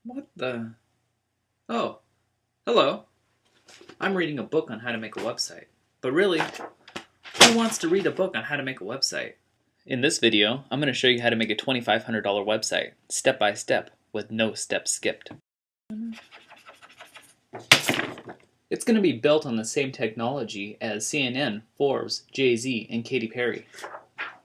What the? Oh, hello. I'm reading a book on how to make a website. But really, who wants to read a book on how to make a website? In this video, I'm going to show you how to make a $2,500 website, step by step, with no steps skipped. It's going to be built on the same technology as CNN, Forbes, Jay-Z, and Katy Perry.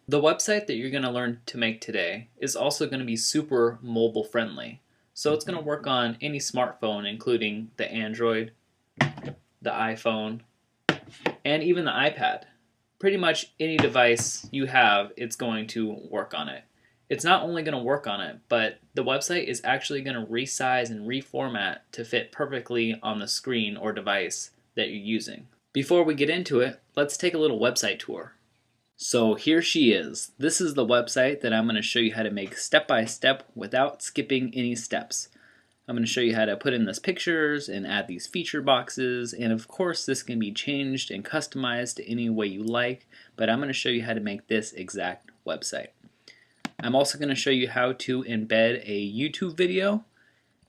The website that you're going to learn to make today is also going to be super mobile friendly. So it's going to work on any smartphone, including the Android, the iPhone, and even the iPad. Pretty much any device you have, it's going to work on it. It's not only going to work on it, but the website is actually going to resize and reformat to fit perfectly on the screen or device that you're using. Before we get into it, let's take a little website tour. So here she is. This is the website that I'm going to show you how to make step by step without skipping any steps. I'm going to show you how to put in these pictures and add these feature boxes, and of course this can be changed and customized any way you like, but I'm going to show you how to make this exact website. I'm also going to show you how to embed a YouTube video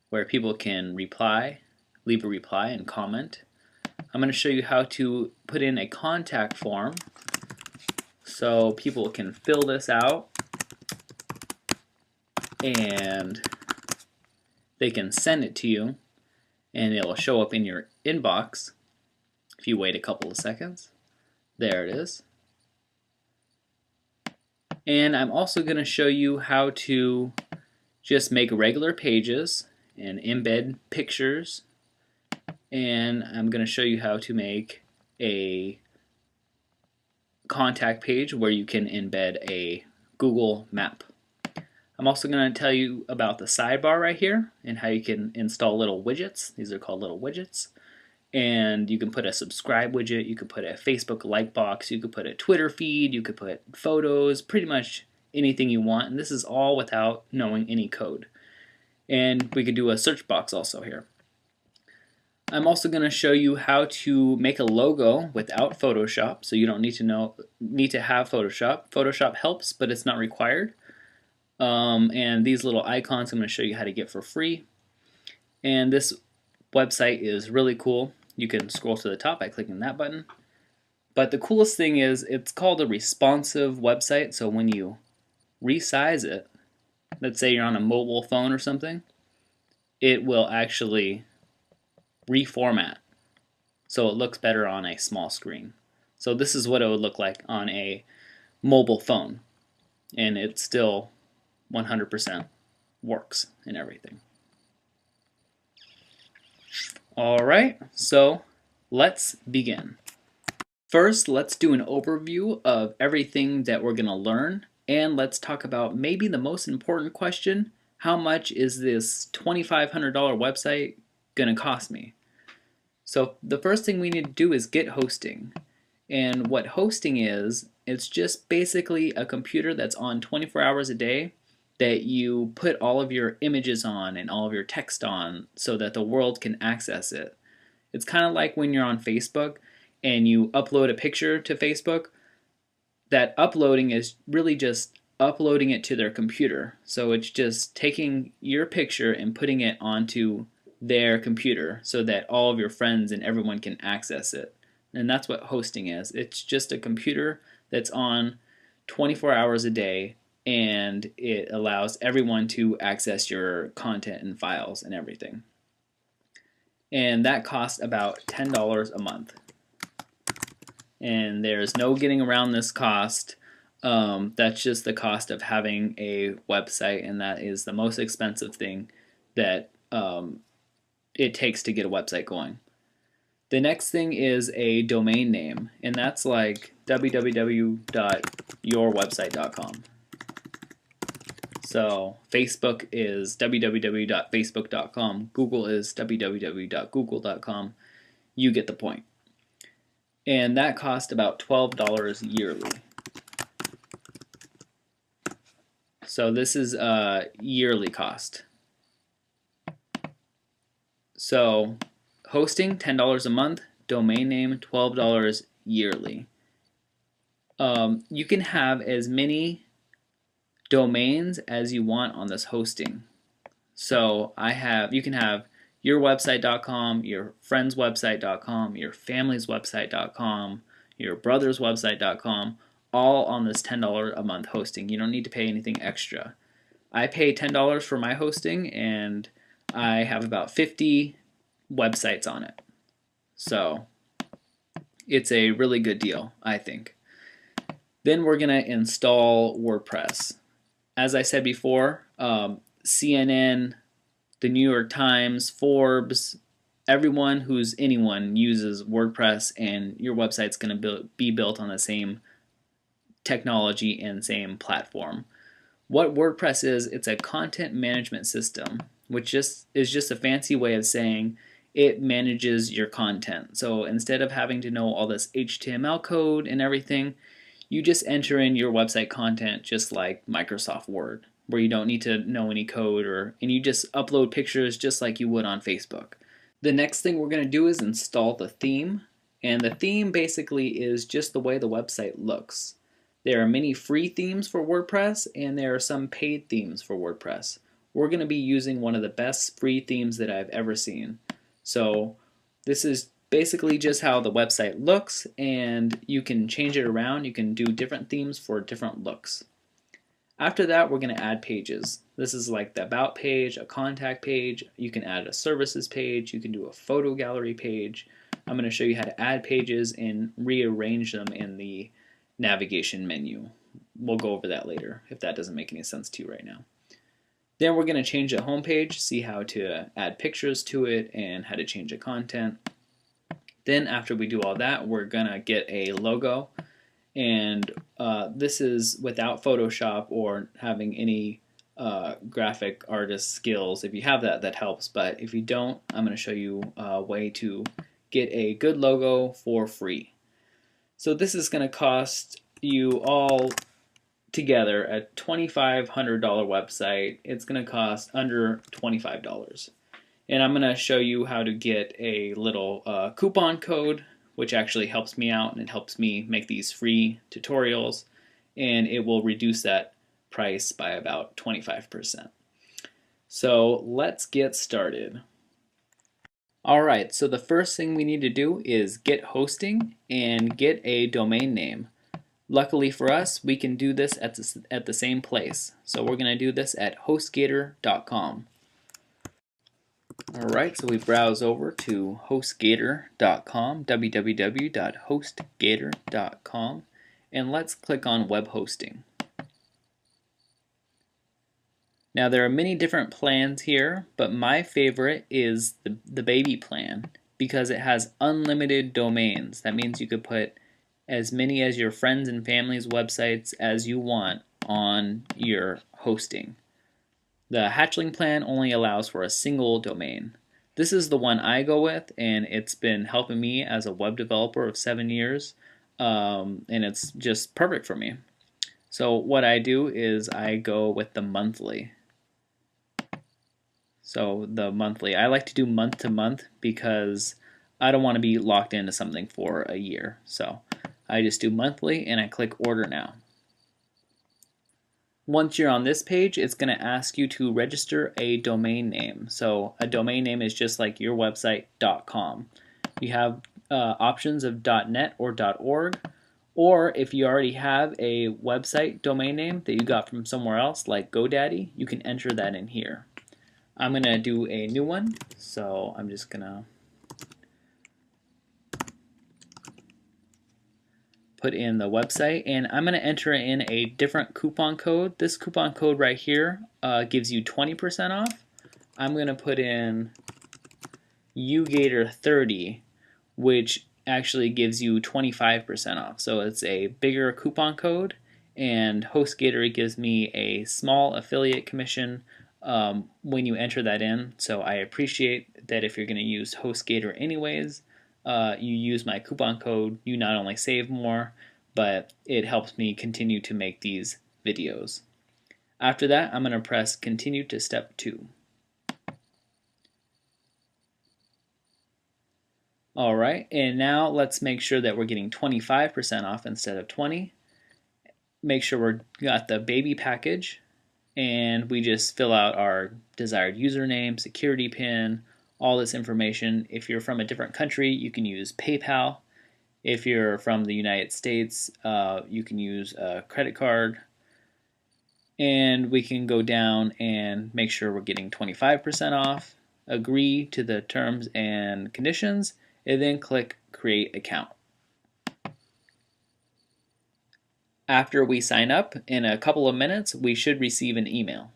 where people can leave a reply and comment. I'm going to show you how to put in a contact form so people can fill this out and they can send it to you and it will show up in your inbox if you wait a couple of seconds. There it is. And I'm also going to show you how to just make regular pages and embed pictures, and I'm going to show you how to make a contact page where you can embed a Google map. I'm also going to tell you about the sidebar right here and how you can install little widgets. These are called little widgets. And you can put a subscribe widget, you could put a Facebook like box, you could put a Twitter feed, you could put photos, pretty much anything you want. And this is all without knowing any code. And we could do a search box also here. I'm also going to show you how to make a logo without Photoshop, so you don't need to have Photoshop. Photoshop helps, but it's not required. And these little icons I'm going to show you how to get for free. And this website is really cool. You can scroll to the top by clicking that button. But the coolest thing is it's called a responsive website, so when you resize it, let's say you're on a mobile phone or something, it will actually reformat so it looks better on a small screen. So this is what it would look like on a mobile phone, and it still 100% works and everything. Alright, so let's begin. First, let's do an overview of everything that we're going to learn, and let's talk about maybe the most important question: how much is this $2,500 website going to cost me? So the first thing we need to do is get hosting. And what hosting is, it's just basically a computer that's on 24 hours a day that you put all of your images on and all of your text on so that the world can access it. It's kind of like when you're on Facebook and you upload a picture to Facebook. That uploading is really just uploading it to their computer. So it's just taking your picture and putting it onto their computer so that all of your friends and everyone can access it. And that's what hosting is. It's just a computer that's on 24 hours a day, and it allows everyone to access your content and files and everything. And that costs about $10 a month. And there's no getting around this cost. That's just the cost of having a website, and that is the most expensive thing that it takes to get a website going. The next thing is a domain name, and that's like www.yourwebsite.com. So Facebook is www.facebook.com, Google is www.google.com. You get the point. And that costs about $12 yearly. So this is a yearly cost. So hosting, $10 a month, domain name, $12 yearly. You can have as many domains as you want on this hosting. So you can have yourwebsite.com, your friend's website.com, your family's website.com, your brother's website.com, all on this $10 a month hosting. You don't need to pay anything extra. I pay $10 for my hosting, and I have about 50 websites on it. So it's a really good deal, I think. Then we're going to install WordPress. As I said before, CNN, the New York Times, Forbes, anyone uses WordPress, and your website's going to be built on the same technology and same platform. What WordPress is, it's a content management system, which is just a fancy way of saying it manages your content. So instead of having to know all this HTML code and everything, you just enter in your website content just like Microsoft Word, where you don't need to know any code, and you just upload pictures just like you would on Facebook. The next thing we're going to do is install the theme, and the theme basically is just the way the website looks. There are many free themes for WordPress, and there are some paid themes for WordPress. We're going to be using one of the best free themes that I've ever seen. So this is basically just how the website looks, and you can change it around. You can do different themes for different looks. After that, we're going to add pages. This is like the About page, a contact page. You can add a services page. You can do a photo gallery page. I'm going to show you how to add pages and rearrange them in the navigation menu. We'll go over that later if that doesn't make any sense to you right now. Then we're going to change the home page, see how to add pictures to it and how to change the content. Then after we do all that, we're going to get a logo, and this is without Photoshop or having any graphic artist skills. If you have that, that helps, but if you don't, I'm going to show you a way to get a good logo for free. So this is going to cost you all together a $2,500 website. It's going to cost under $25. And I'm going to show you how to get a little coupon code, which actually helps me out, and it helps me make these free tutorials, and it will reduce that price by about 25%. So let's get started. Alright, so the first thing we need to do is get hosting and get a domain name. Luckily for us, we can do this at the same place. So we're going to do this at hostgator.com. Alright, so we browse over to hostgator.com, www.hostgator.com, and let's click on web hosting. Now there are many different plans here, but my favorite is the baby plan because it has unlimited domains. That means you could put as many as your friends and family's websites as you want on your hosting. The hatchling plan only allows for a single domain. This is the one I go with, and it's been helping me as a web developer of 7 years, and it's just perfect for me. So what I do is I go with the monthly. So the monthly, I like to do month to month because I don't want to be locked into something for a year. So I just do monthly and I click order now. Once you're on this page, it's going to ask you to register a domain name. So a domain name is just like your website .com. You have options of .net or .org, or if you already have a website domain name that you got from somewhere else like GoDaddy, you can enter that in here. I'm going to do a new one, so I'm just going to put in the website, and I'm going to enter in a different coupon code. This coupon code right here gives you 20% off. I'm going to put in UGator30, which actually gives you 25% off. So it's a bigger coupon code, and HostGator gives me a small affiliate commission when you enter that in. So I appreciate that if you're going to use HostGator anyways, you use my coupon code. You not only save more, but it helps me continue to make these videos. After that, I'm going to press continue to step 2. Alright, and now let's make sure that we're getting 25% off instead of 20. Make sure we got the baby package. and we just fill out our desired username, security pin, all this information. If you're from a different country, you can use PayPal. If you're from the United States, you can use a credit card. And we can go down and make sure we're getting 25% off, agree to the terms and conditions, and then click Create Account. After we sign up, in a couple of minutes, we should receive an email.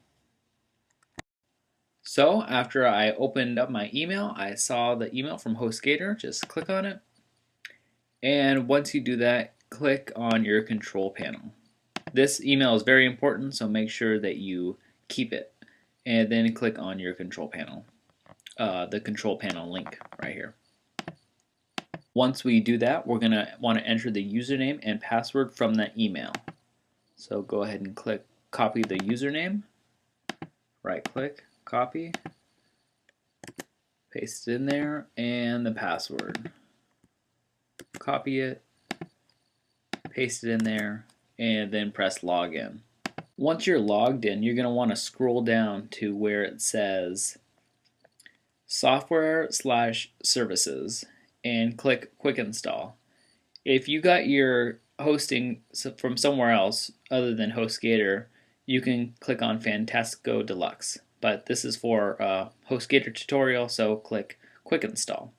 So after I opened up my email, I saw the email from HostGator. Just click on it. And once you do that, click on your control panel. This email is very important, so make sure that you keep it. And then click on your control panel, the control panel link right here. Once we do that, we're going to want to enter the username and password from that email. So go ahead and click copy the username, right click, copy, paste it in there, and the password. Copy it, paste it in there, and then press login. Once you're logged in, you're going to want to scroll down to where it says software/services and click quick install. If you got your hosting from somewhere else other than HostGator, you can click on Fantasco Deluxe, but this is for HostGator tutorial, so click quick install.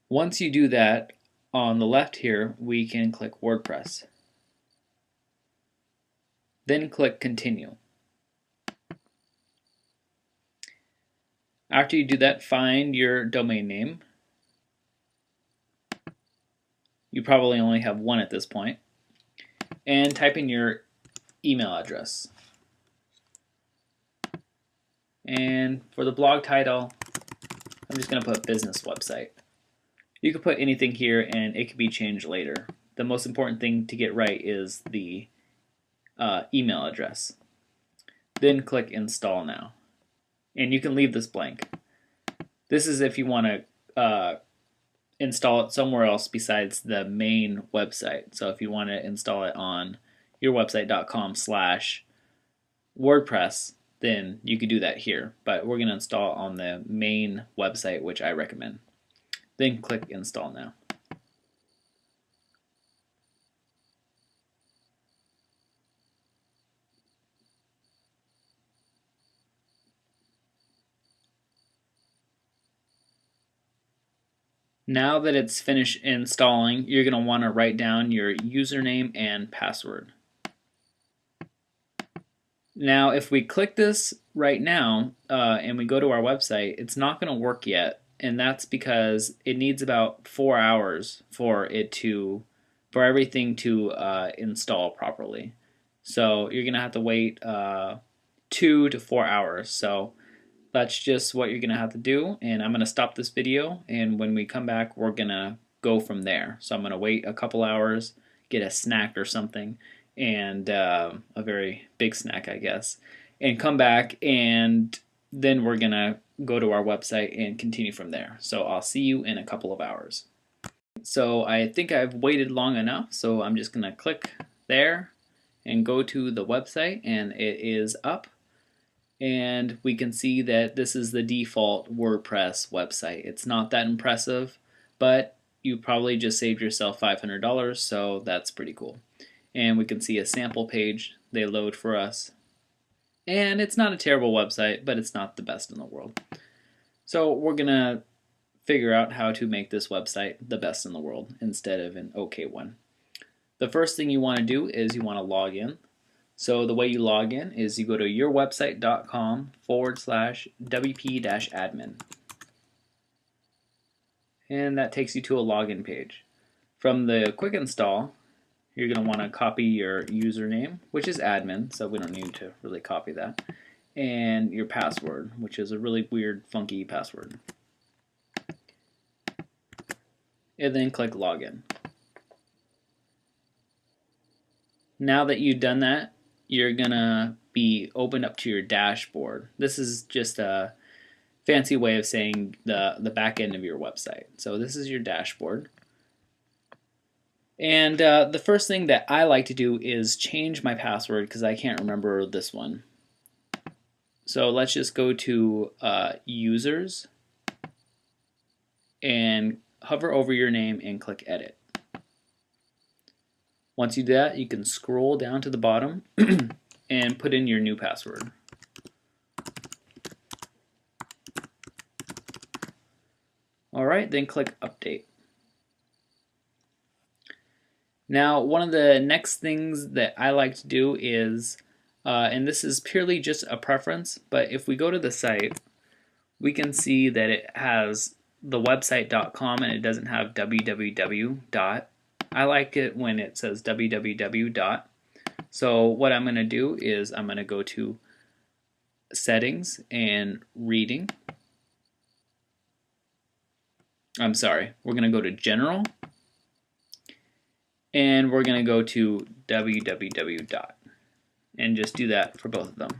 Once you do that, on the left here, we can click WordPress. Then click Continue. After you do that, find your domain name. You probably only have one at this point. And type in your email address. And for the blog title, I'm just going to put business website. You can put anything here and it can be changed later. The most important thing to get right is the email address. Then click install now. And you can leave this blank. This is if you want to install it somewhere else besides the main website. So if you want to install it on yourwebsite.com/WordPress, then you could do that here. But we're going to install on the main website, which I recommend. Then click install now. Now that it's finished installing, you're going to want to write down your username and password. Now, if we click this right now and we go to our website, it's not going to work yet, and that's because it needs about 4 hours for everything to install properly. So you're going to have to wait 2 to 4 hours. So that's just what you're going to have to do, and I'm going to stop this video, and when we come back we're going to go from there. So I'm going to wait a couple hours, get a snack or something, and a very big snack I guess, and come back, and then we're going to go to our website and continue from there. So I'll see you in a couple of hours. So I think I've waited long enough, so I'm just going to click there and go to the website, and it is up. And we can see that this is the default WordPress website. It's not that impressive, but you probably just saved yourself $500, so that's pretty cool. And we can see a sample page they load for us. And it's not a terrible website, but it's not the best in the world. So we're going to figure out how to make this website the best in the world instead of an okay one. The first thing you want to do is you want to log in. So the way you log in is you go to yourwebsite.com/wp-admin. And that takes you to a login page. From the quick install, you're going to want to copy your username, which is admin, so we don't need to really copy that, and your password, which is a really weird, funky password. And then click login. Now that you've done that, you're gonna be opened up to your dashboard. This is just a fancy way of saying the back end of your website. So this is your dashboard. And the first thing that I like to do is change my password because I can't remember this one. So let's just go to users and hover over your name and click edit. Once you do that, you can scroll down to the bottom and put in your new password. Alright, then click update. Now, one of the next things that I like to do is, and this is purely just a preference, but if we go to the site, we can see that it has the website.com and it doesn't have www. I like it when it says www. So what I'm going to do is I'm going to go to settings and reading. I'm sorry, we're going to go to general and we're going to go to www. And just do that for both of them.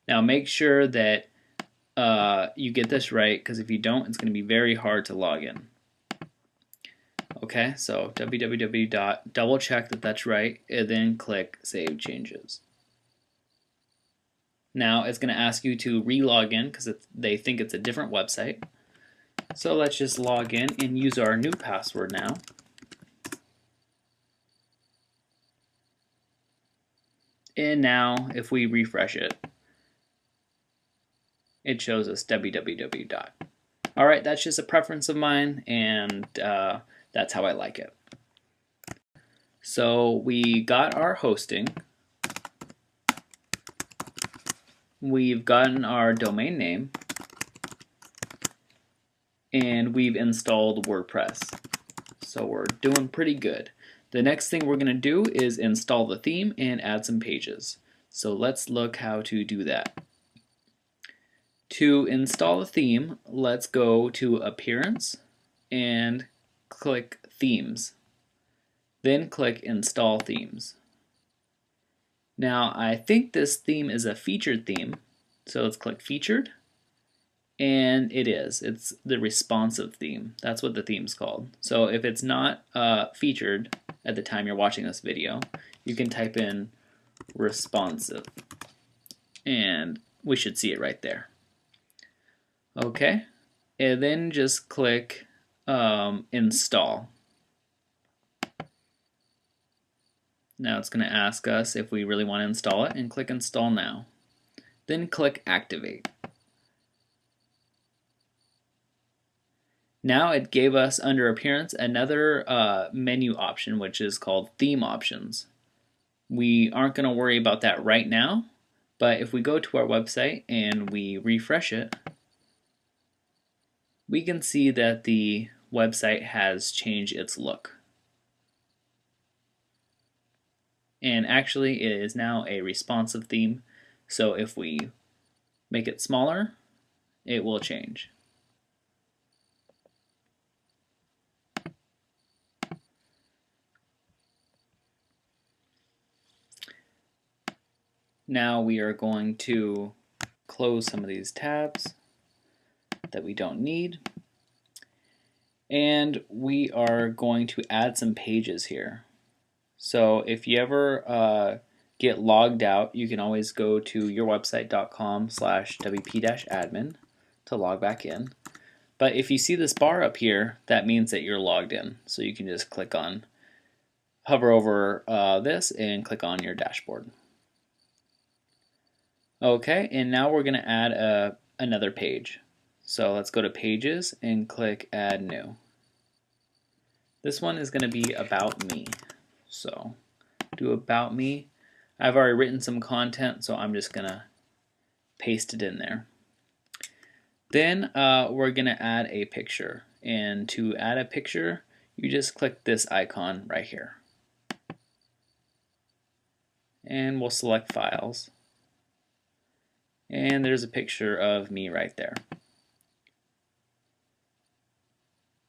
Now make sure that you get this right, because if you don't, it's going to be very hard to log in. Okay, so www. Double check that that's right, and then click Save Changes. Now it's going to ask you to re-log in because they think it's a different website. So let's just log in and use our new password now. And now if we refresh it, it shows us www. Alright, that's just a preference of mine, and that's how I like it. So we got our hosting, we've gotten our domain name, and we've installed WordPress. So we're doing pretty good. The next thing we're going to do is install the theme and add some pages. So let's look how to do that. To install a theme, let's go to Appearance and click Themes. Then click Install Themes. Now I think this theme is a featured theme, so let's click Featured. And it is. It's the responsive theme. That's what the theme's called. So if it's not featured at the time you're watching this video, you can type in responsive. And we should see it right there. Okay. And then just click install. Now it's going to ask us if we really want to install it, and click install now. Then click activate. Now it gave us under appearance another menu option, which is called theme options. We aren't going to worry about that right now, but if we go to our website and we refresh it, we can see that the website has changed its look. And actually it is now a responsive theme, so if we make it smaller, it will change. Now we are going to close some of these tabs that we don't need, and we are going to add some pages here. So if you ever get logged out, you can always go to yourwebsite.com/wp-admin to log back in. But if you see this bar up here, that means that you're logged in. So you can just hover over this and click on your dashboard. Okay, and now we're going to add another page. So let's go to Pages and click Add New. This one is going to be About Me. So do About Me. I've already written some content, so I'm just going to paste it in there. Then we're going to add a picture. And to add a picture, you just click this icon right here. And we'll select Files. And there's a picture of me right there.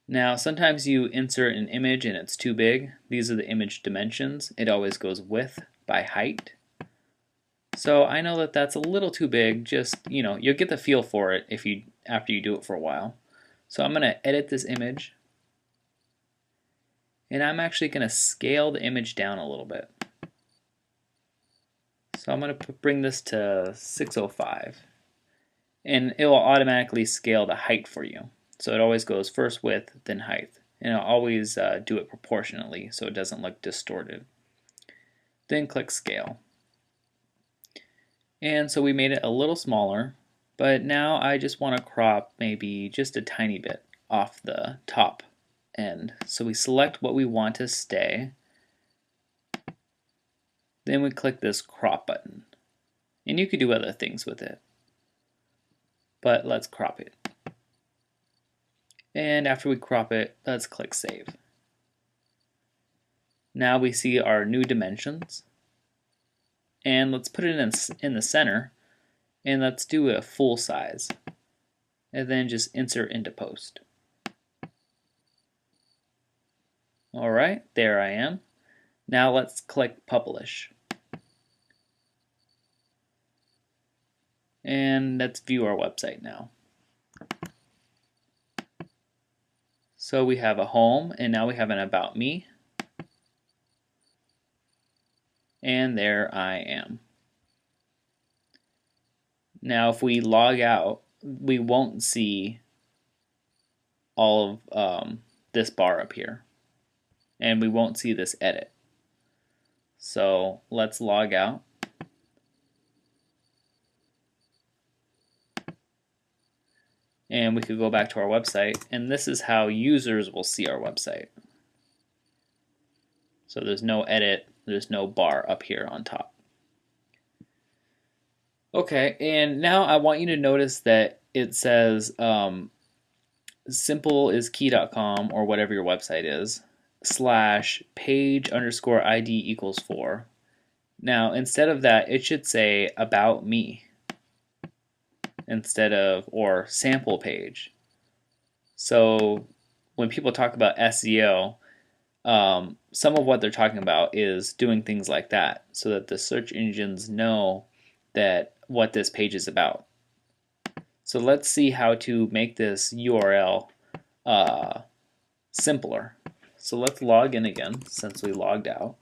Now sometimes you insert an image and it's too big. These are the image dimensions. It always goes width by height. So I know that that's a little too big. Just, you'll get the feel for it after you do it for a while. So I'm going to edit this image. And I'm actually going to scale the image down a little bit. So I'm going to bring this to 605. And it will automatically scale the height for you. So it always goes first width, then height. And it'll always do it proportionately so it doesn't look distorted. Then click Scale. And so we made it a little smaller, but now I just want to crop maybe just a tiny bit off the top end. So we select what we want to stay. Then we click this crop button. And you could do other things with it. But let's crop it. And after we crop it, let's click Save. Now we see our new dimensions. And let's put it in the center. And let's do a full size. And then just insert into post. Alright, there I am. Now let's click Publish. And let's view our website now. So we have a home, and now we have an About Me. And there I am. Now if we log out, we won't see all of this bar up here. And we won't see this edit. So let's log out. And we could go back to our website, and this is how users will see our website. So there's no edit, there's no bar up here on top. Okay, and now I want you to notice that it says simpleIsKey.com or whatever your website is, /page_ID = 4. Now instead of that, it should say About Me instead of, or sample page. So when people talk about SEO, some of what they're talking about is doing things like that so that the search engines know that what this page is about. So let's see how to make this URL simpler. So let's log in again since we logged out.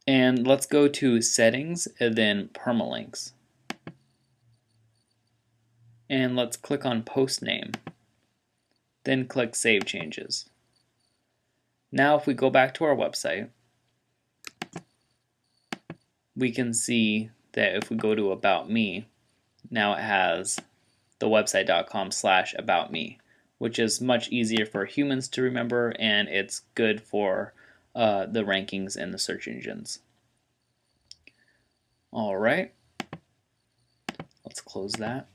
And let's go to Settings and then Permalinks. And let's click on Post Name. Then click Save Changes. Now if we go back to our website, we can see that if we go to About Me, now it has the website.com/aboutme, which is much easier for humans to remember, and it's good for the rankings and the search engines. Alright, let's close that.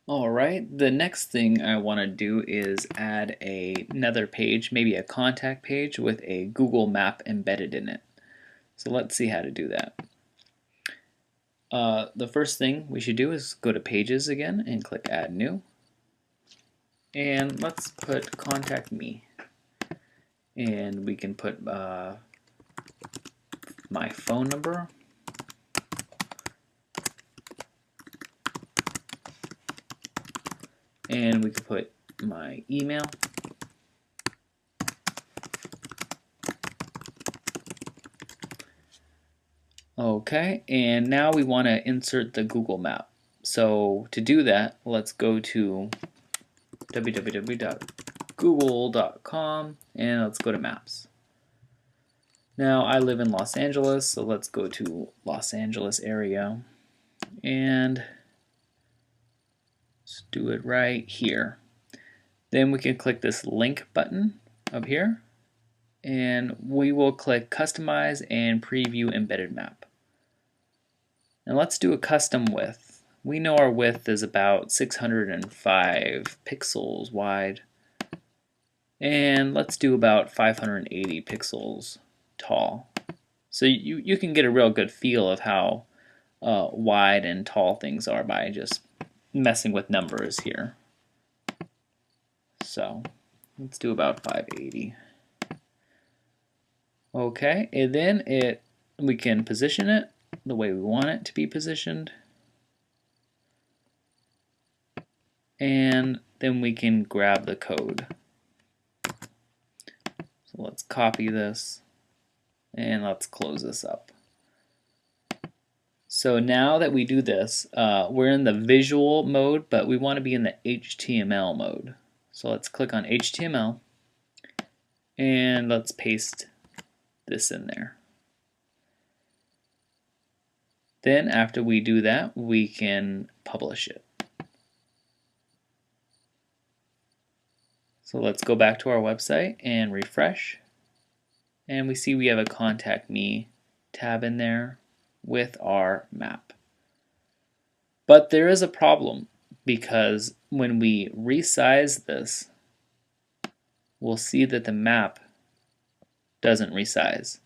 Alright, the next thing I want to do is add another page, maybe a contact page with a Google map embedded in it. So let's see how to do that. The first thing we should do is go to Pages again and click Add New. And let's put Contact Me. And we can put my phone number. And we can put my email. Okay, and now we want to insert the Google map. So to do that, let's go to www.google.com and let's go to Maps. Now I live in Los Angeles, so let's go to Los Angeles area and let's do it right here. Then we can click this link button up here and we will click Customize and Preview Embedded Map. And let's do a custom width. We know our width is about 605 pixels wide. And let's do about 580 pixels tall. So you can get a real good feel of how wide and tall things are by just messing with numbers here. So let's do about 580. Okay, and then we can position it the way we want it to be positioned. And then we can grab the code. So let's copy this and let's close this up. So now that we do this, we're in the visual mode, but we want to be in the HTML mode. So let's click on HTML and let's paste this in there. Then after we do that, we can publish it. So let's go back to our website and refresh. And we see we have a Contact Me tab in there with our map. But there is a problem, because when we resize this, we'll see that the map doesn't resize.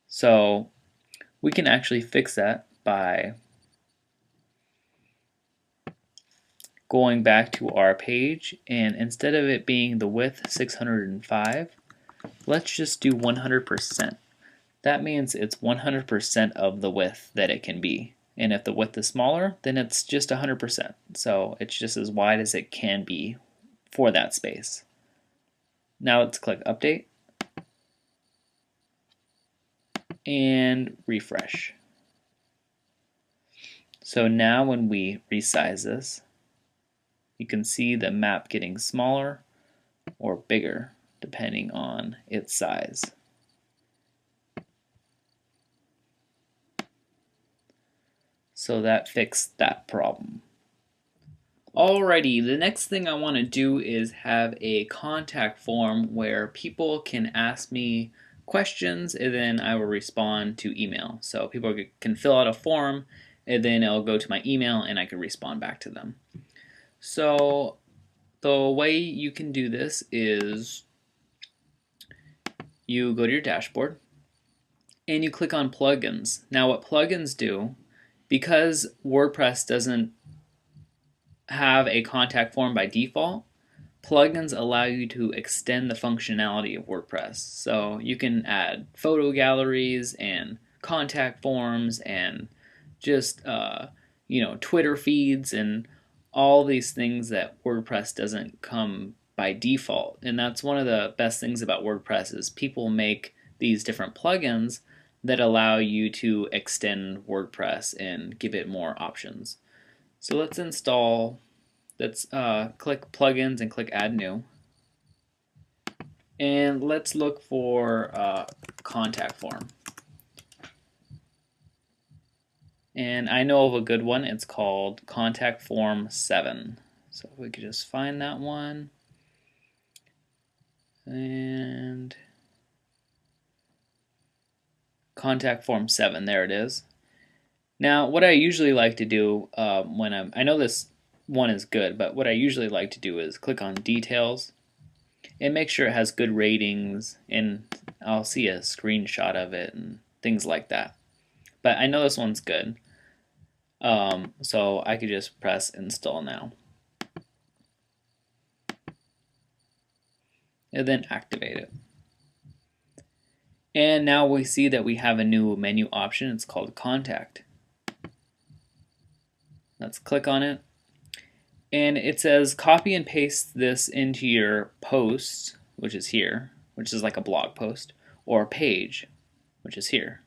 So we can actually fix that by going back to our page, and instead of it being the width 605, let's just do 100%. That means it's 100% of the width that it can be. And if the width is smaller, then it's just 100%. So it's just as wide as it can be for that space. Now let's click Update and refresh. So now when we resize this, you can see the map getting smaller or bigger depending on its size. So that fixed that problem. Alrighty, the next thing I want to do is have a contact form where people can ask me questions and then I will respond to email. So people can fill out a form and then it'll go to my email and I can respond back to them. So the way you can do this is you go to your dashboard and you click on plugins. Now what plugins do, because WordPress doesn't have a contact form by default, plugins allow you to extend the functionality of WordPress. So you can add photo galleries and contact forms and just Twitter feeds and all these things that WordPress doesn't come by default. And that's one of the best things about WordPress is people make these different plugins that allow you to extend WordPress and give it more options. So let's click Plugins and click Add New. And let's look for Contact Form. And I know of a good one. It's called Contact Form 7. So if we could just find that one. And Contact Form 7, there it is. Now, what I usually like to do I know this one is good, but what I usually like to do is click on Details and make sure it has good ratings, and I'll see a screenshot of it and things like that. But I know this one's good, so I could just press Install Now. And then activate it. And now we see that we have a new menu option. It's called Contact. Let's click on it. And it says copy and paste this into your post, which is here, which is like a blog post, or page, which is here,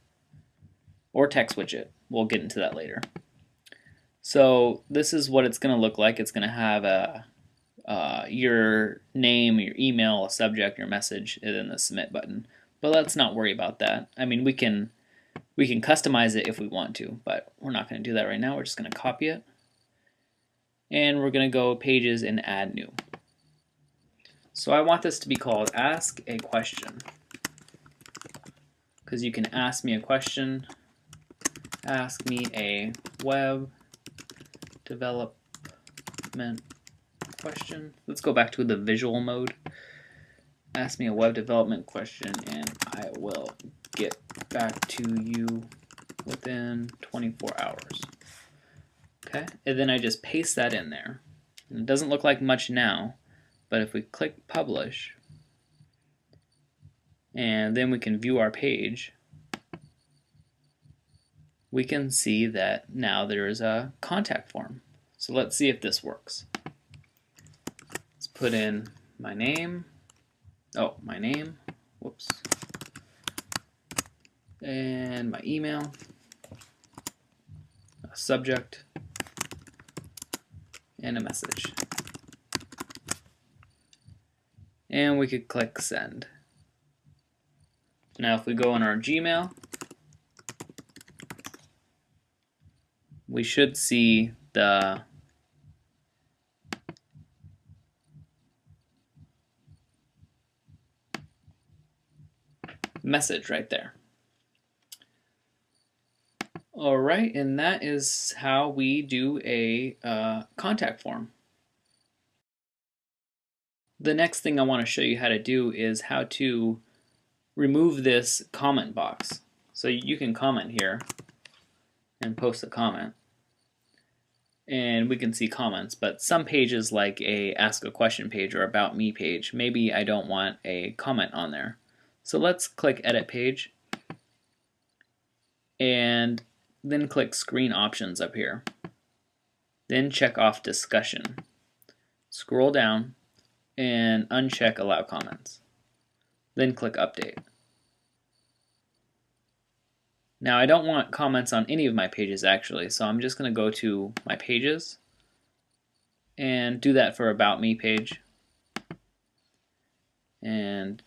or text widget. We'll get into that later. So this is what it's going to look like. It's going to have your name, your email, a subject, your message, and then the submit button. But let's not worry about that. I mean, we can customize it if we want to, but we're not going to do that right now. We're just going to copy it. And we're going to go Pages and Add New. So I want this to be called Ask a Question, because you can ask me a question. Ask me a web development question. Let's go back to the visual mode. Ask me a web development question and I will get back to you within 24 hours. Okay, and then I just paste that in there. And it doesn't look like much now, but if we click Publish, and then we can view our page, we can see that now there is a contact form. So let's see if this works. Let's put in my name. Oh, my name. Whoops. And my email. A subject. And a message. And we could click send. Now if we go in our Gmail, we should see the message right there. Alright, and that is how we do a contact form. The next thing I want to show you how to do is how to remove this comment box. So you can comment here and post a comment, and we can see comments, but some pages like a ask a question page or about me page, maybe I don't want a comment on there. So let's click edit page and then click screen options up here. Then check off discussion. Scroll down and uncheck allow comments. Then click update. Now I don't want comments on any of my pages actually, so I'm just going to go to my pages and do that for about me page and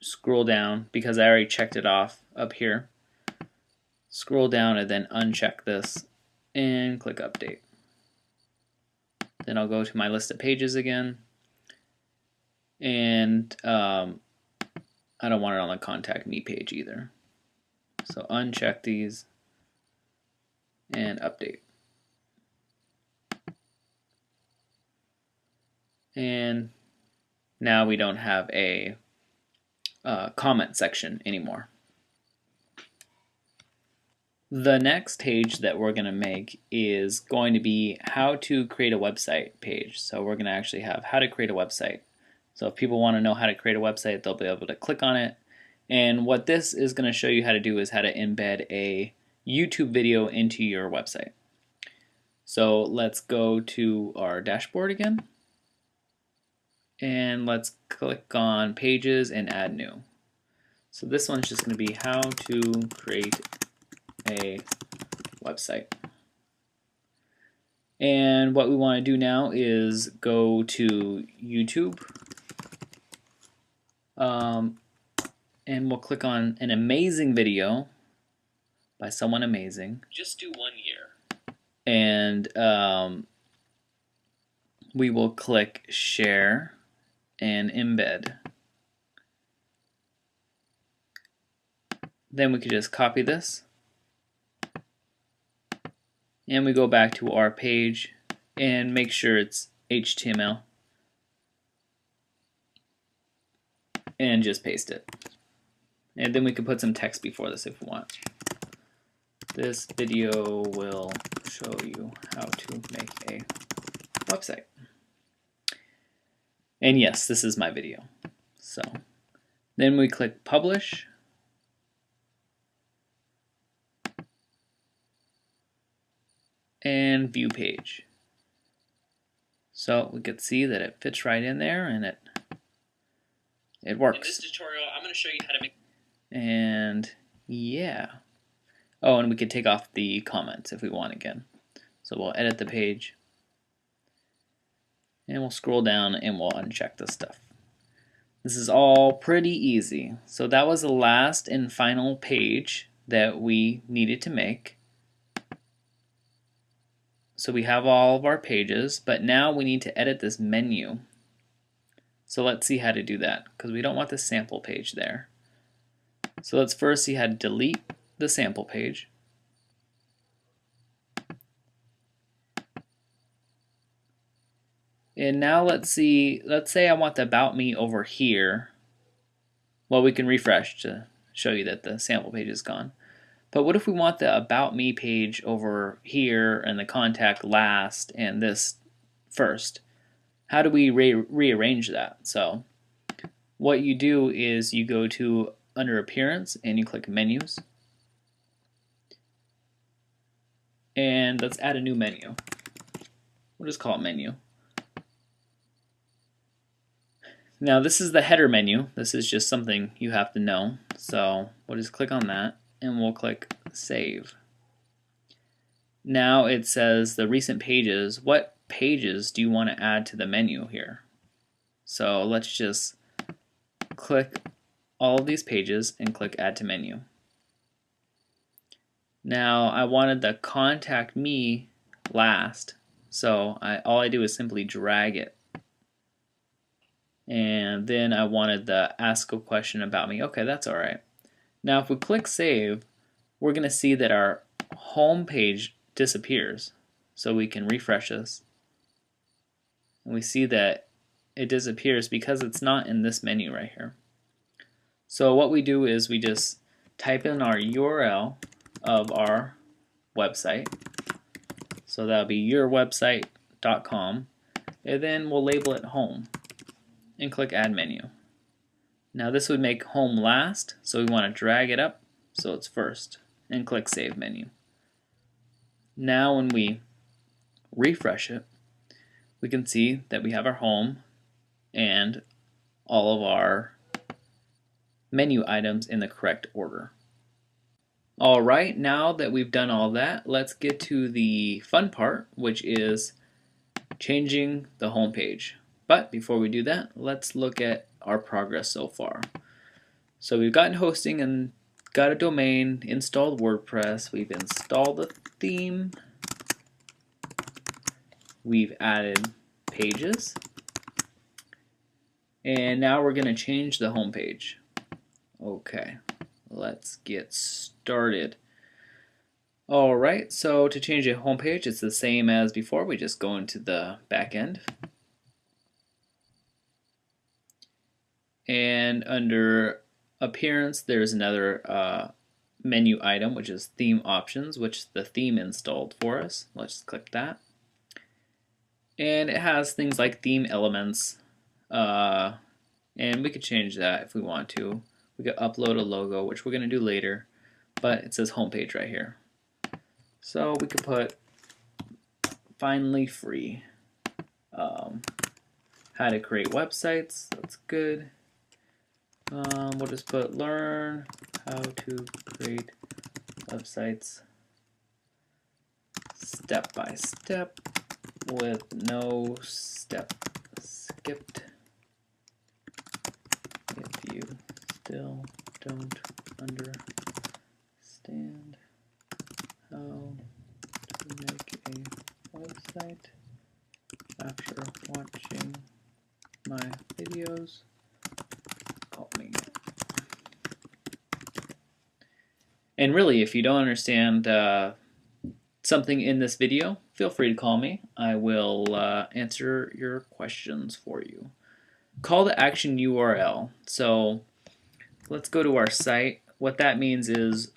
scroll down because I already checked it off up here. Scroll down and then uncheck this and click update. Then I'll go to my list of pages again, and I don't want it on the contact me page either. So uncheck these and update. And now we don't have a comment section anymore. The next page that we're going to make is going to be how to create a website page. So we're going to actually have how to create a website. So if people want to know how to create a website, they'll be able to click on it. And what this is going to show you how to do is how to embed a YouTube video into your website. So let's go to our dashboard again. And let's click on pages and add new. So this one's just going to be how to create a website. And what we want to do now is go to YouTube, and we'll click on an amazing video by someone amazing. Just do 1 year. And we will click share and embed. Then we could just copy this, and we go back to our page and make sure it's HTML and just paste it. And then we can put some text before this if we want. This video will show you how to make a website. And yes, this is my video. So then we click publish. And view page. So we could see that it fits right in there, and it works. In this tutorial, I'm going to show you how to make. And yeah. Oh, and we could take off the comments if we want again. So we'll edit the page, and we'll scroll down and we'll uncheck this stuff. This is all pretty easy. So that was the last and final page that we needed to make. So we have all of our pages, but now we need to edit this menu. So let's see how to do that, because we don't want the sample page there. So let's first see how to delete the sample page. And now let's say I want the about me over here. Well, we can refresh to show you that the sample page is gone. But what if we want the about me page over here and the contact last and this first? How do we rearrange that? So what you do is you go to under Appearance and you click Menus. And let's add a new menu. We'll just call it Menu. Now this is the header menu. This is just something you have to know. So we'll just click on that and we'll click Save. Now it says the recent pages. What pages do you want to add to the menu here? So let's just click all of these pages and click Add to Menu. Now I wanted the Contact Me last, so all I do is simply drag it. And then I wanted the Ask a Question About Me. Okay, that's alright. Now if we click Save, we're going to see that our home page disappears. So we can refresh this. And we see that it disappears because it's not in this menu right here. So what we do is we just type in our URL of our website. So that'll be yourwebsite.com, and then we'll label it Home and click Add Menu. Now this would make Home last, so we want to drag it up so it's first and click Save Menu. Now when we refresh it, we can see that we have our home and all of our menu items in the correct order. Alright, now that we've done all that, let's get to the fun part, which is changing the home page. But before we do that, let's look at our progress so far. So we've gotten hosting and got a domain, installed WordPress, we've installed the theme, we've added pages, and now we're going to change the home page. Okay, let's get started. Alright, so to change a home page, it's the same as before. We just go into the back end. And under Appearance, there's another menu item, which is Theme Options, which the theme installed for us. Let's click that. And it has things like theme elements, and we could change that if we want to. We could upload a logo, which we're going to do later, but it says homepage right here. So we could put finally free. How to create websites, that's good. We'll just put learn how to create websites step by step with no step skipped. If you still don't understand how to make a website after watching my videos, call me. And really, if you don't understand something in this video, feel free to call me. I will answer your questions for you. Call to action URL. So let's go to our site. What that means is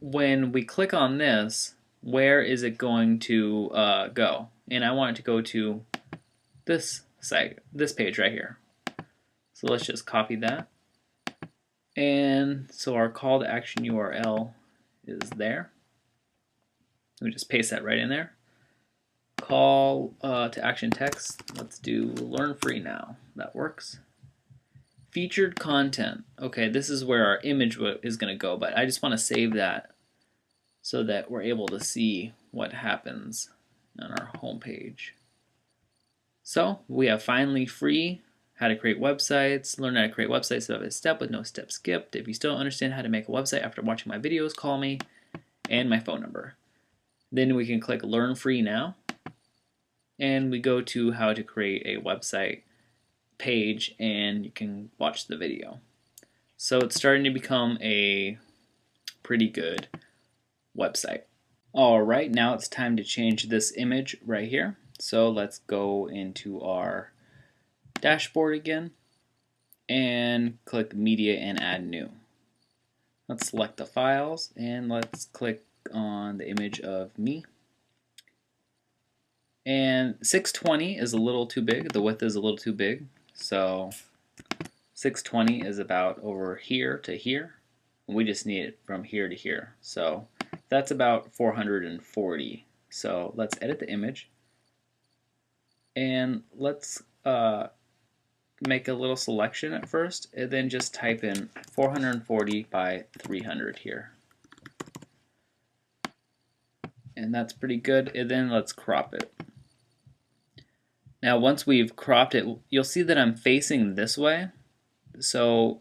when we click on this, where is it going to go? And I want it to go to this site, this page right here. So let's just copy that. And so our call to action URL is there. We just paste that right in there. Call to action text. Let's do learn free now. That works. Featured content. Okay, this is where our image is going to go, but I just want to save that so that we're able to see what happens on our home page. So we have finally free, how to create websites, learn how to create websites step by step with no step skipped. If you still don't understand how to make a website after watching my videos, call me, and my phone number. Then we can click learn free now, and we go to how to create a website page, and you can watch the video. So it's starting to become a pretty good website. Alright, now it's time to change this image right here. So let's go into our dashboard again and click media and add new. Let's select the files and let's click on the image of me. And 620 is a little too big, the width is a little too big, so 620 is about over here to here. We just need it from here to here. So that's about 440. So let's edit the image, and let's make a little selection at first, and then just type in 440 by 300 here. And that's pretty good. And then let's crop it. Now once we've cropped it, you'll see that I'm facing this way. So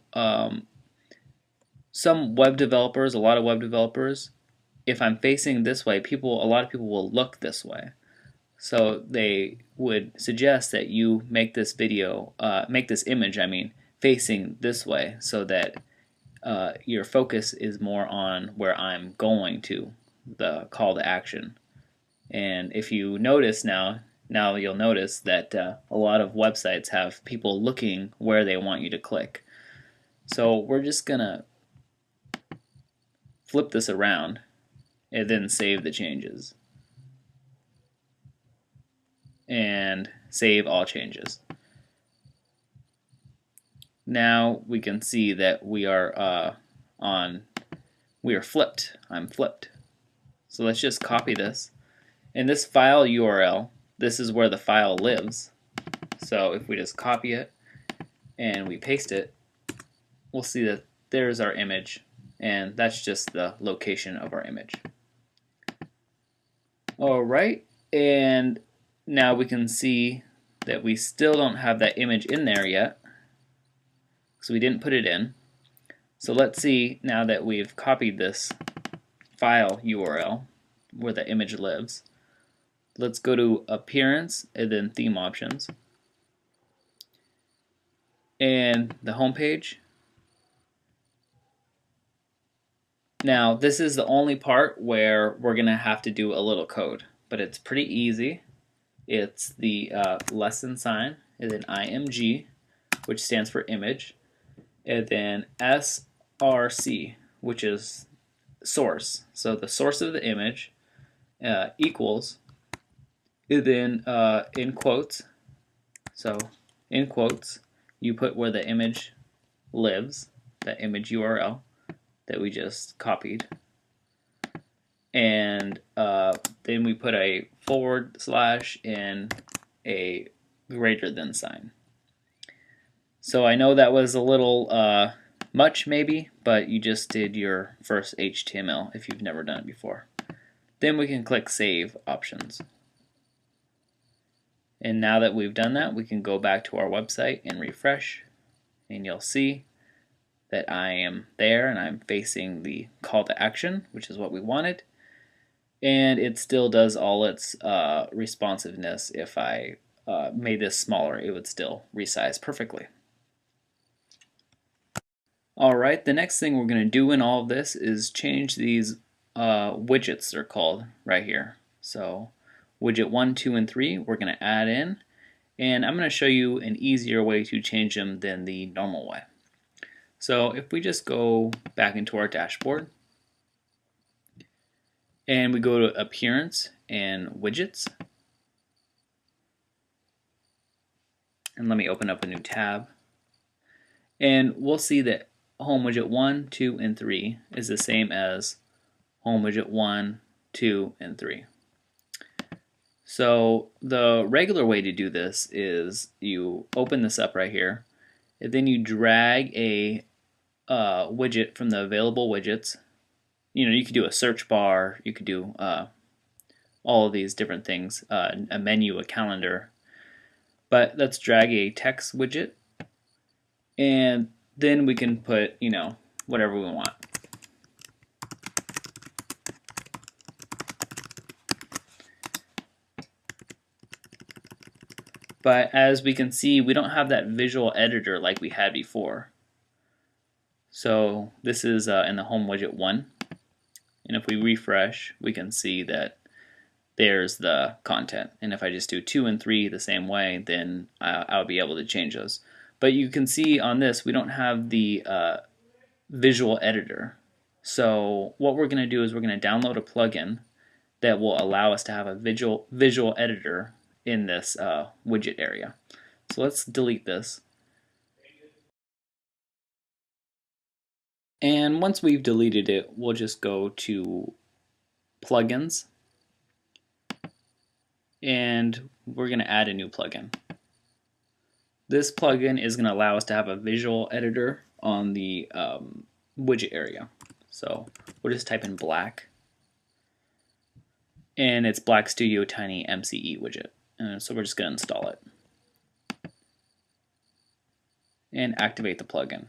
some web developers, a lot of web developers, if I'm facing this way, a lot of people will look this way. So they would suggest that you make this image, facing this way, so that your focus is more on where I'm going to, the call to action. And if you notice now you'll notice that a lot of websites have people looking where they want you to click. So we're just gonna flip this around and then save the changes and save all changes. Now we can see that we are flipped. I'm flipped. So let's just copy this. And this file URL, this is where the file lives. So if we just copy it and we paste it, we'll see that there's our image, and that's just the location of our image. Alright, and now we can see that we still don't have that image in there yet, so we didn't put it in. So let's see, now that we've copied this file URL where the image lives, let's go to Appearance and then Theme Options and the home page. Now this is the only part where we're gonna have to do a little code, but it's pretty easy. It's the lesson sign and then IMG, which stands for image, and then SRC, which is source. So the source of the image equals, and then in quotes, so in quotes you put where the image lives, the image URL that we just copied, and then we put a / and a greater than sign. So I know that was a little much maybe, but you just did your first HTML if you've never done it before. Then we can click Save Options. And now that we've done that, we can go back to our website and refresh, and you'll see that I am there and I'm facing the call to action, which is what we wanted. And it still does all its responsiveness. If I made this smaller, it would still resize perfectly. Alright, the next thing we're going to do in all of this is change these widgets, they're called, right here. So widget 1, 2, and 3 we're going to add in, and I'm going to show you an easier way to change them than the normal way. So if we just go back into our dashboard and we go to Appearance and Widgets, and let me open up a new tab, and we'll see that Home Widget 1, 2, and 3 is the same as Home Widget 1, 2, and 3. So the regular way to do this is you open this up right here, and then you drag a widget from the available widgets. You know, you could do a search bar, you could do all of these different things, a menu, a calendar. But let's drag a text widget, and then we can put, you know, whatever we want. But as we can see, we don't have that visual editor like we had before. So this is in the Home Widget 1. And if we refresh, we can see that there's the content. And if I just do 2 and 3 the same way, then I'll be able to change those. But you can see on this, we don't have the visual editor. So what we're going to do is we're going to download a plugin that will allow us to have a visual editor in this widget area. So let's delete this. And once we've deleted it, we'll just go to plugins, and we're going to add a new plugin. This plugin is going to allow us to have a visual editor on the widget area. So we'll just type in black, and it's Black Studio Tiny MCE widget. So we're just going to install it and activate the plugin.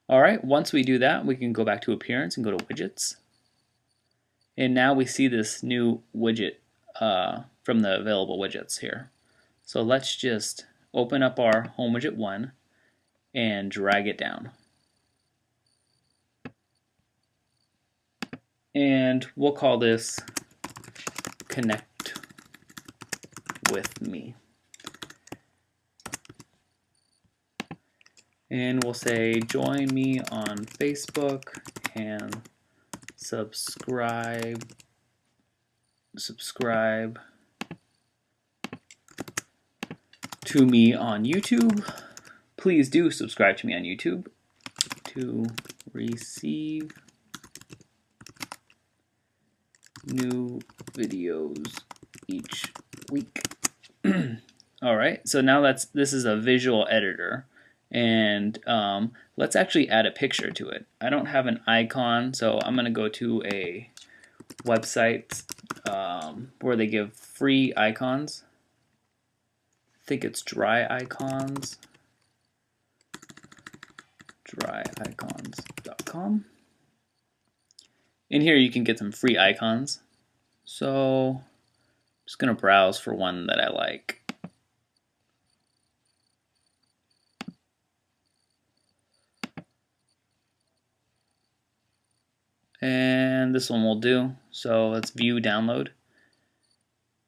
Alright, once we do that, we can go back to Appearance and go to Widgets. And now we see this new widget from the available widgets here. So let's just open up our Home Widget 1 and drag it down. And we'll call this Connect with Me. And we'll say join me on Facebook and subscribe to me on YouTube. Please do subscribe to me on YouTube to receive new videos each week. Alright, so now this is a visual editor, and let's actually add a picture to it. I don't have an icon, so I'm going to go to a website where they give free icons. I think it's dryicons.com. In here you can get some free icons. So I'm just going to browse for one that I like. And this one will do. So let's view download.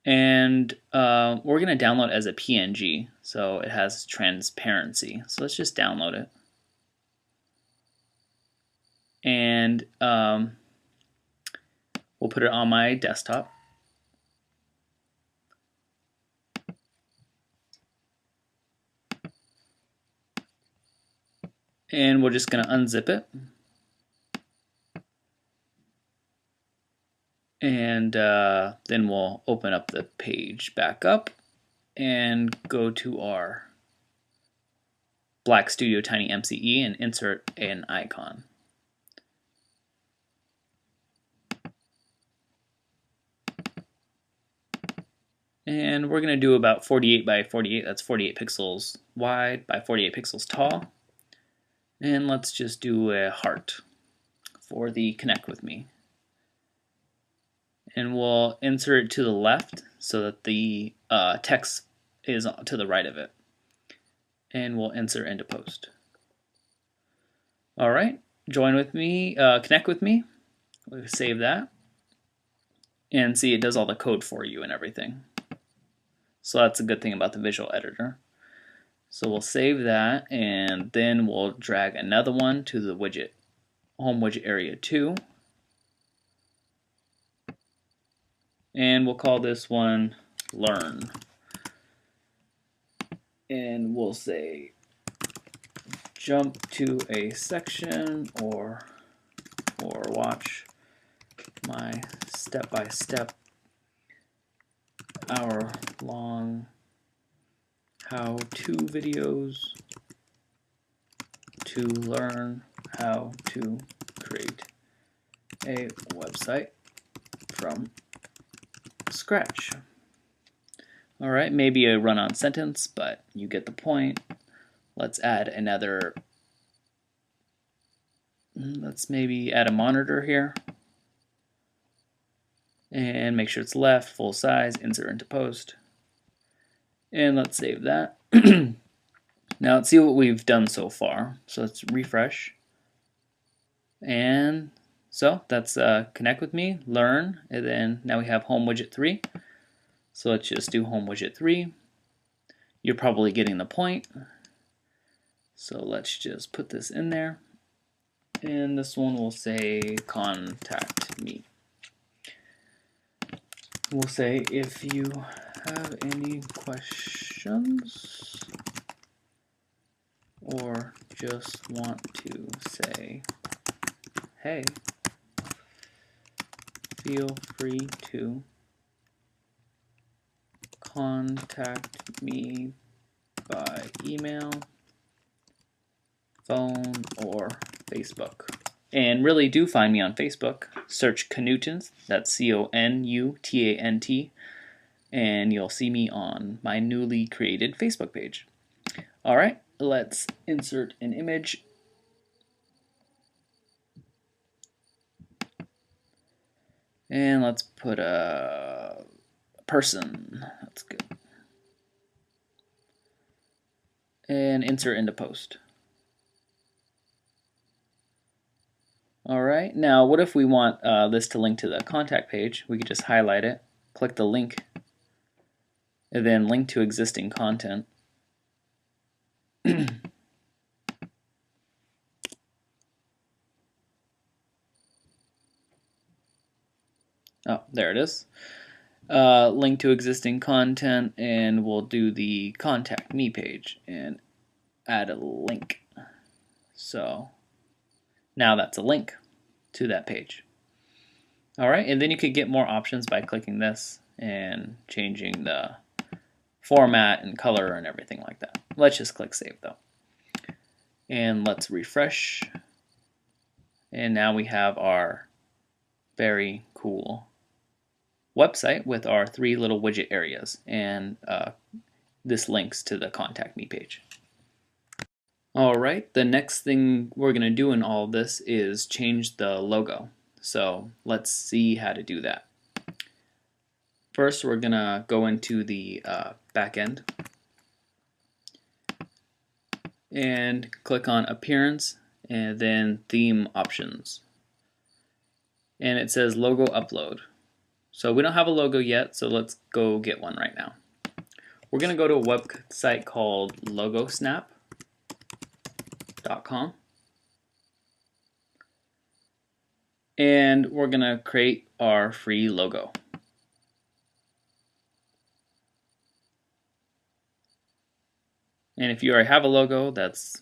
And we're going to download as a PNG, so it has transparency. So let's just download it. And we'll put it on my desktop. And we're just going to unzip it. And then we'll open up the page back up and go to our Black Studio Tiny MCE and insert an icon. And we're going to do about 48 by 48. That's 48 pixels wide by 48 pixels tall. And let's just do a heart for the Connect with Me. And we'll insert it to the left so that the text is to the right of it. And we'll insert into post. Alright, join with me, connect with me. We'll save that. And see, it does all the code for you and everything. So that's a good thing about the visual editor. So we'll save that, and then we'll drag another one to the widget, Home Widget Area 2. And we'll call this one Learn. And we'll say jump to a section or watch my step-by-step hour-long how-to videos to learn how to create a website from scratch. Alright, maybe a run-on sentence, but you get the point. Let's add another, let's maybe add a monitor here. And make sure it's left, full size, insert into post. And let's save that. Now let's see what we've done so far. So let's refresh. And so that's Connect with Me, Learn, and then now we have Home Widget 3. So let's just do Home Widget 3. You're probably getting the point. So let's just put this in there. And this one will say Contact Me. We'll say if you have any questions or just want to say, hey, feel free to contact me by email, phone, or Facebook. And really do find me on Facebook. Search Conutants, that's C-O-N-U-T-A-N-T, and you'll see me on my newly created Facebook page. All right, let's insert an image. And let's put a person. That's good. And insert into post. Alright, now what if we want this to link to the contact page? We could just highlight it, click the link, and then link to existing content. Oh, there it is. Link to existing content, and we'll do the contact me page and add a link. So now that's a link to that page. Alright, and then you could get more options by clicking this and changing the format and color and everything like that. Let's just click save though. And let's refresh. And now we have our very cool website with our 3 little widget areas, and this links to the contact me page. Alright, the next thing we're going to do in all of this is change the logo. So let's see how to do that. First, we're going to go into the back end and click on Appearance and then Theme Options. And it says Logo Upload. So we don't have a logo yet, so let's go get one right now. We're going to go to a website called logosnap.com. And we're going to create our free logo. And if you already have a logo, that's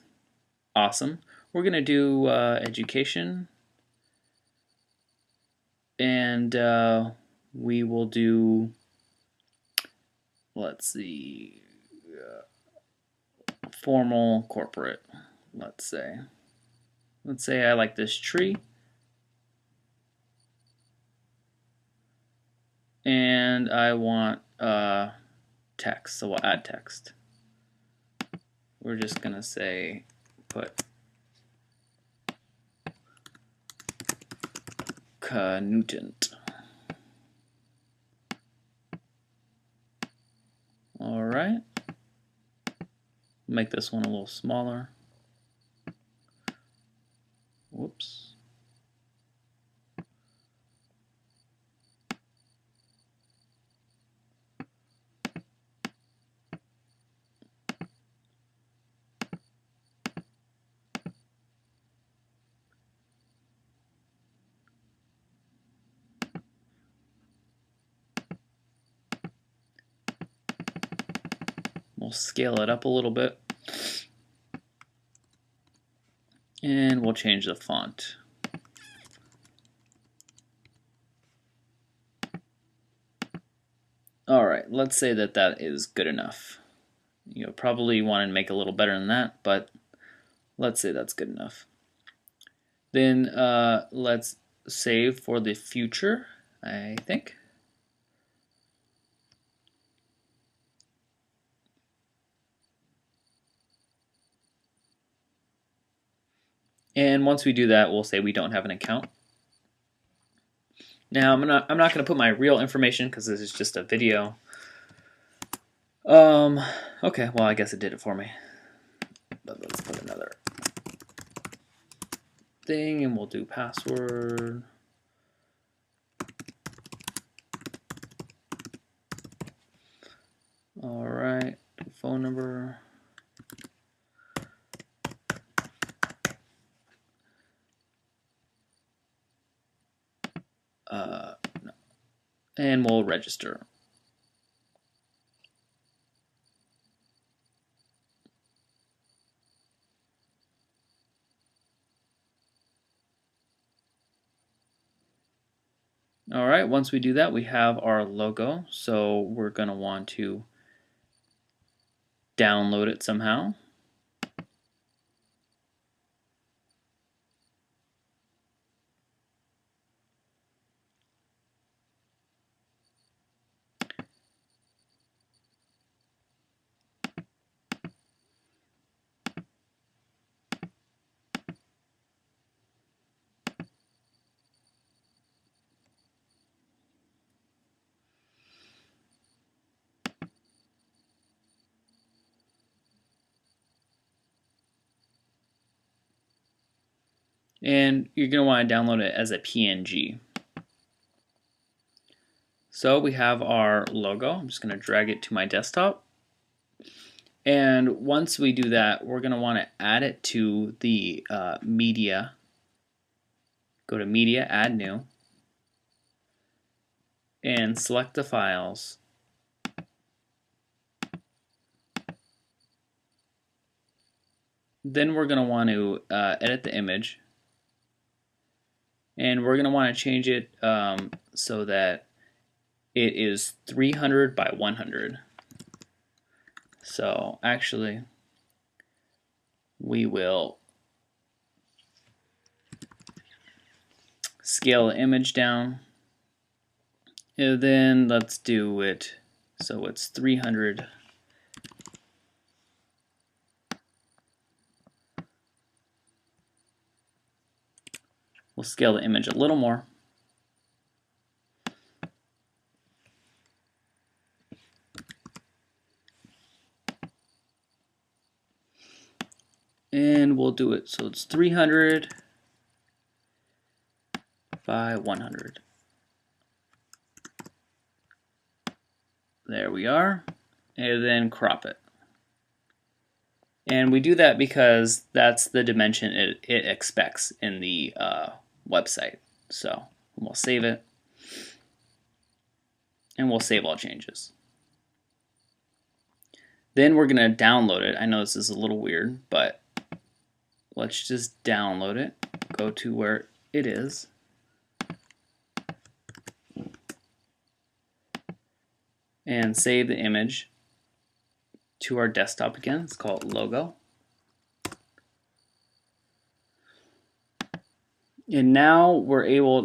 awesome. We're going to do education, and we will do, let's see, formal corporate, let's say. Let's say I like this tree. And I want text, so we'll add text. We're just going to say, put Canutant. Alright. Make this one a little smaller. Whoops. We'll scale it up a little bit. And we'll change the font. Alright, let's say that that is good enough. You'll probably want to make a little better than that, but let's say that's good enough. Then let's save for the future, I think. And once we do that, we'll say we don't have an account. Now I'm not going to put my real information because this is just a video. Okay, well I guess it did it for me. But let's put another thing, and we'll do password. All right, phone number. No. And we'll register. Alright, once we do that, we have our logo, so we're going to want to download it somehow. And you're going to want to download it as a PNG. So we have our logo. I'm just going to drag it to my desktop. And once we do that, we're going to want to add it to the media. Go to Media, Add New, and select the files. Then we're going to want to edit the image. And we're going to want to change it so that it is 300 by 100. So actually, we will scale the image down. And then let's do it so it's 300. We'll scale the image a little more. And we'll do it so it's 300 by 100. There we are. And then crop it. And we do that because that's the dimension it expects in the website. So we'll save it. And we'll save all changes. Then we're going to download it. I know this is a little weird, but let's just download it. Go to where it is. And save the image to our desktop again. It's called logo. And now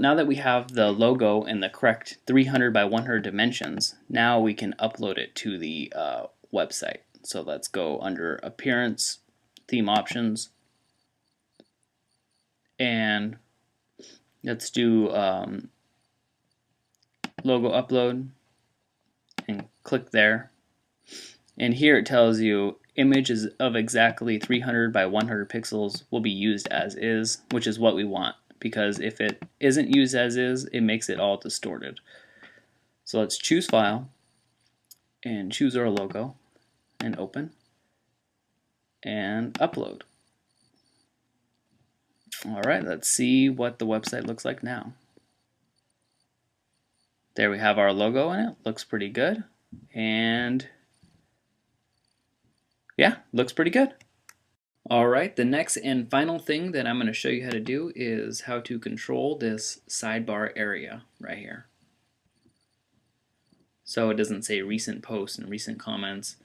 now that we have the logo in the correct 300 by 100 dimensions, now we can upload it to the website. So let's go under Appearance, Theme Options, and let's do Logo Upload, and click there. And here it tells you images of exactly 300 by 100 pixels will be used as is, which is what we want, because if it isn't used as is, it makes it all distorted. So let's choose File and choose our logo and open and upload. Alright, let's see what the website looks like now. There we have our logo in it. Looks pretty good. And yeah, looks pretty good. Alright, the next and final thing that I'm going to show you how to do is how to control this sidebar area right here. So it doesn't say recent posts and recent comments.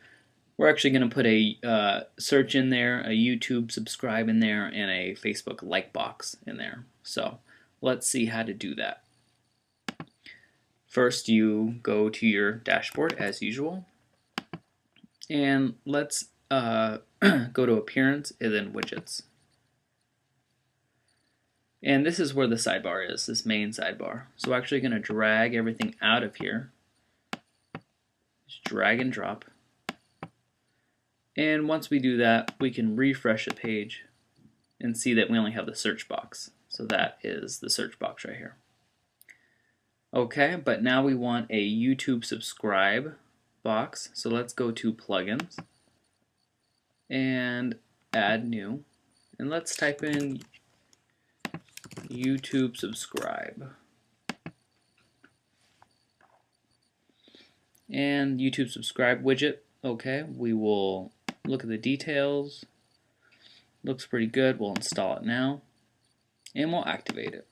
We're actually going to put a search in there, a YouTube subscribe in there, and a Facebook like box in there. So let's see how to do that. First, you go to your dashboard as usual, and let's go to Appearance and then Widgets. And this is where the sidebar is, this main sidebar. So we're actually going to drag everything out of here. Just drag and drop. And once we do that, we can refresh the page and see that we only have the search box. So that is the search box right here. Okay, but now we want a YouTube subscribe box. So let's go to Plugins and Add New. And let's type in YouTube subscribe. And YouTube subscribe widget. Okay, we will look at the details. Looks pretty good. We'll install it now. And we'll activate it.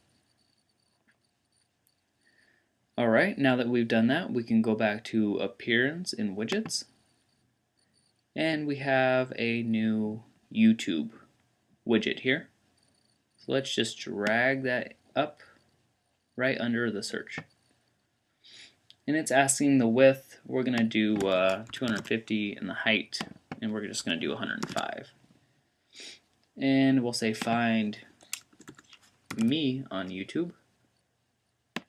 Alright, now that we've done that, we can go back to Appearance in Widgets. And we have a new YouTube widget here. So let's just drag that up right under the search. And it's asking the width. We're going to do 250, and the height, and we're just going to do 105. And we'll say find me on YouTube.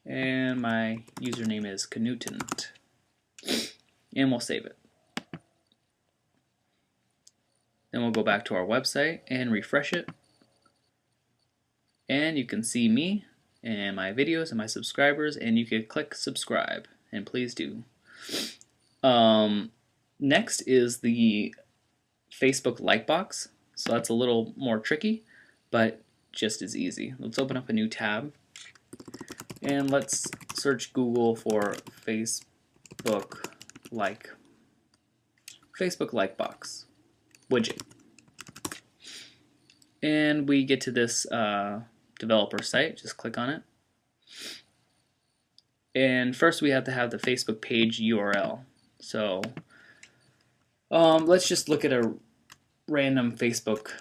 And my username is Knuttant. And we'll save it. Then we'll go back to our website and refresh it. And you can see me and my videos and my subscribers, and you can click subscribe, and please do. Next is the Facebook like box. So that's a little more tricky, but just as easy. Let's open up a new tab, and let's search Google for Facebook like box widget. And we get to this developer site. Just click on it. And first we have to have the Facebook page URL. So let's just look at a random Facebook.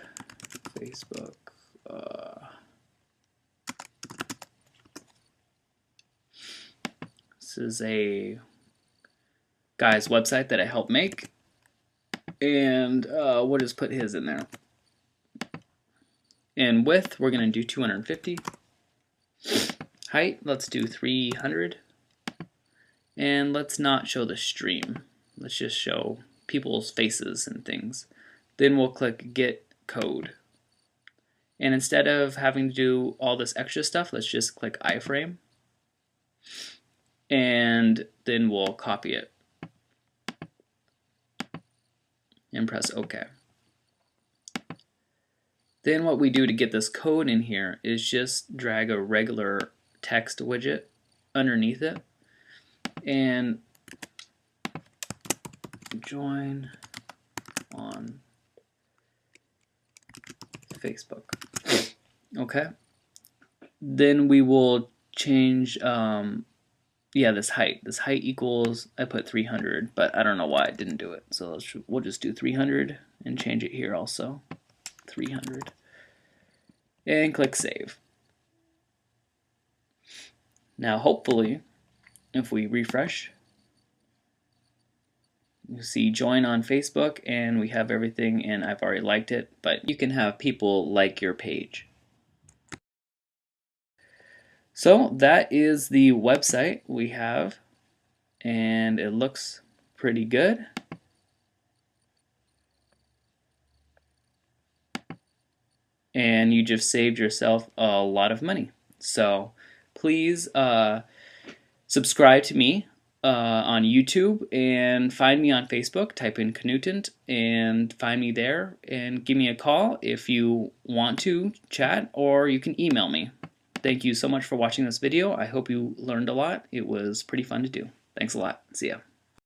This is a guy's website that I helped make, and we'll just put his in there. And width, we're going to do 250. Height, let's do 300. And let's not show the stream. Let's just show people's faces and things. Then we'll click Get Code. And instead of having to do all this extra stuff, let's just click iframe. And then we'll copy it. And press OK. Then what we do to get this code in here is just drag a regular text widget underneath it and join on Facebook. Okay. Then we will change this height. This height equals, I put 300, but I don't know why I didn't do it. So we'll just do 300 and change it here also. 300, and click Save. Now hopefully, if we refresh, you see join on Facebook, and we have everything, and I've already liked it, but you can have people like your page. So that is the website we have, and it looks pretty good. And you just saved yourself a lot of money. So please subscribe to me on YouTube, and find me on Facebook. Type in Knuttant and find me there, and give me a call if you want to chat, or you can email me. Thank you so much for watching this video. I hope you learned a lot. It was pretty fun to do. Thanks a lot. See ya.